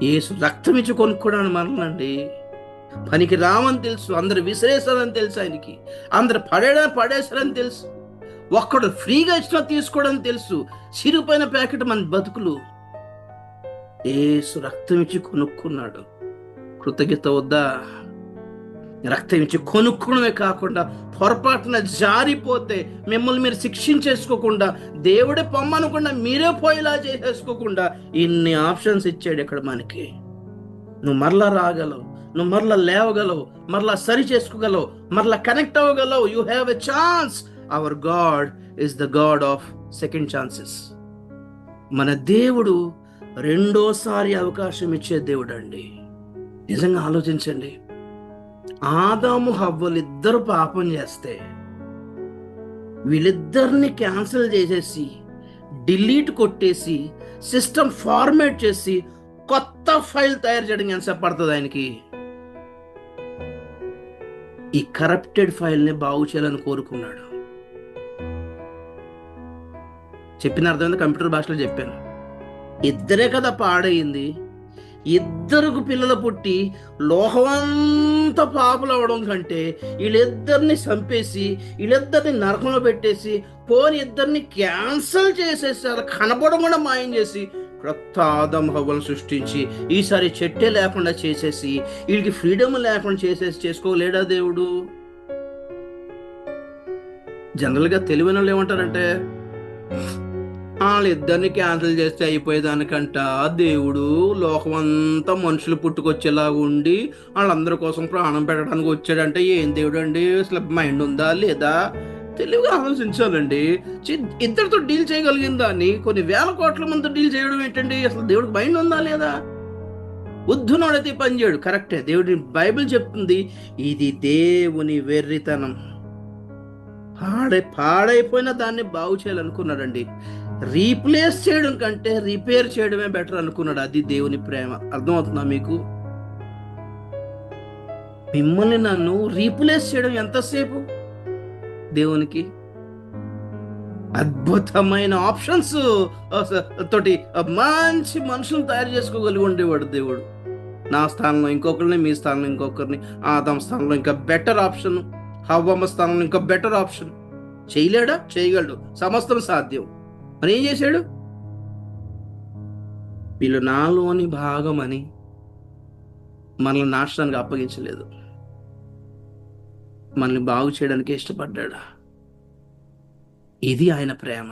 యేసు రక్తం ఇచ్చి కొనుక్కోవడానికి మనల్నండి. పనికి రామని తెలుసు, అందరు విసిరేస్తారని తెలుసు ఆయనకి, అందరు పడేస్తారని తెలుసు, ఒక్కడు ఫ్రీగా ఇచ్చినా తీసుకోవడం తెలుసు. చిరుపైన ప్యాకెట్ మన బతుకులు. యేసు రక్తం ఇచ్చి కొనుక్కున్నాడు. కృతజ్ఞత వద్దా? రక్తం ఇచ్చి కొనుక్కోవడమే కాకుండా పొరపాటున జారిపోతే మిమ్మల్ని మీరు శిక్షించేసుకోకుండా, దేవుడే పొమ్మనకుండా మీరే పోయేలా చేసేసుకోకుండా ఇన్ని ఆప్షన్స్ ఇచ్చాడు ఇక్కడ మనకి. నువ్వు మరలా రాగలవు, నువ్వు మరలా లేవగలవు, మరలా సరి చేసుకోగలవు, మరలా కనెక్ట్ అవ్వగలవు. You have a chance. Our God is the God of second chances. మన దేవుడు రెండోసారి అవకాశం ఇచ్చే దేవుడు అండి. నిజంగా ఆలోచించండి. ఆదాము హవ్వలు ఇద్దరు పాపం చేస్తే వీళ్ళిద్దరిని క్యాన్సిల్ చేసేసి, డిలీట్ కొట్టేసి, సిస్టమ్ ఫార్మేట్ చేసి కొత్త ఫైల్ తయారు చేయడం ఎంతసేపు పడుతుంది ఆయనకి? ఈ కరప్టెడ్ ఫైల్ని బాగు చేయాలని కోరుకున్నాడు. చెప్పిన అర్థమైంది? కంప్యూటర్ భాషలో చెప్పాను. ఇద్దరే కదా పాడయింది. ఇద్దరికి పిల్లలు పుట్టి లోకమంతా పాపలు అవ్వడం కంటే వీళ్ళిద్దరిని చంపేసి, వీళ్ళిద్దరిని నరకంలో పెట్టేసి, పోని ఇద్దరిని క్యాన్సల్ చేసేసి, అలా కనపడకుండా మాయం చేసి క్రొత్త ఆదం హవ్వను సృష్టించి ఈసారి చెట్టే లేకుండా చేసేసి, వీళ్ళకి ఫ్రీడమ్ లేకుండా చేసుకోలేడా దేవుడు? జనరల్గా తెలివైన వాళ్ళు ఏమంటారంటే, వాళ్ళిద్దరిని క్యాన్సిల్ చేస్తే అయిపోయేదానికంట దేవుడు లోకమంతా మనుషులు పుట్టుకొచ్చేలా ఉండి వాళ్ళందరి కోసం ప్రాణం పెట్టడానికి వచ్చాడంటే ఏం దేవుడు అండి? అసలు మైండ్ ఉందా లేదా? తెలివిగా ఆలోచించాలండి. ఇద్దరితో డీల్ చేయగలిగిన దాన్ని కొన్ని వేల కోట్ల మందితో డీల్ చేయడం ఏంటండి? అసలు దేవుడికి మైండ్ ఉందా లేదా? బుద్ధునోడైతే పని చేయడు. కరెక్టే, దేవుడి బైబిల్ చెప్తుంది ఇది దేవుని వెర్రితనం. పాడైపోయిన దాన్ని బాగు చేయాలనుకున్నాడండి. రీప్లేస్ చేయడం కంటే రిపేర్ చేయడమే బెటర్ అనుకున్నాడు. అది దేవుని ప్రేమ. అర్థమవుతుందా మీకు? మిమ్మల్ని నన్ను రీప్లేస్ చేయడం ఎంతసేపు దేవునికి? అద్భుతమైన ఆప్షన్స్ తోటి మంచి మనుషులను తయారు చేసుకోగలిగి ఉండేవాడు దేవుడు. నా స్థానంలో ఇంకొకరిని, మీ స్థానంలో ఇంకొకరిని, ఆదాం స్థానంలో ఇంకా బెటర్ ఆప్షన్, హవ్వమ్మ స్థానంలో ఇంకా బెటర్ ఆప్షన్. చేయలేడా? చేయగలడు. సమస్తం సాధ్యం. మరి ఏం చేశాడు? వీళ్ళు నాలోని భాగం అని మనల్ని నాశనానికి అప్పగించలేదు. మనల్ని బాగు చేయడానికి ఇష్టపడ్డాడు. ఇది ఆయన ప్రేమ.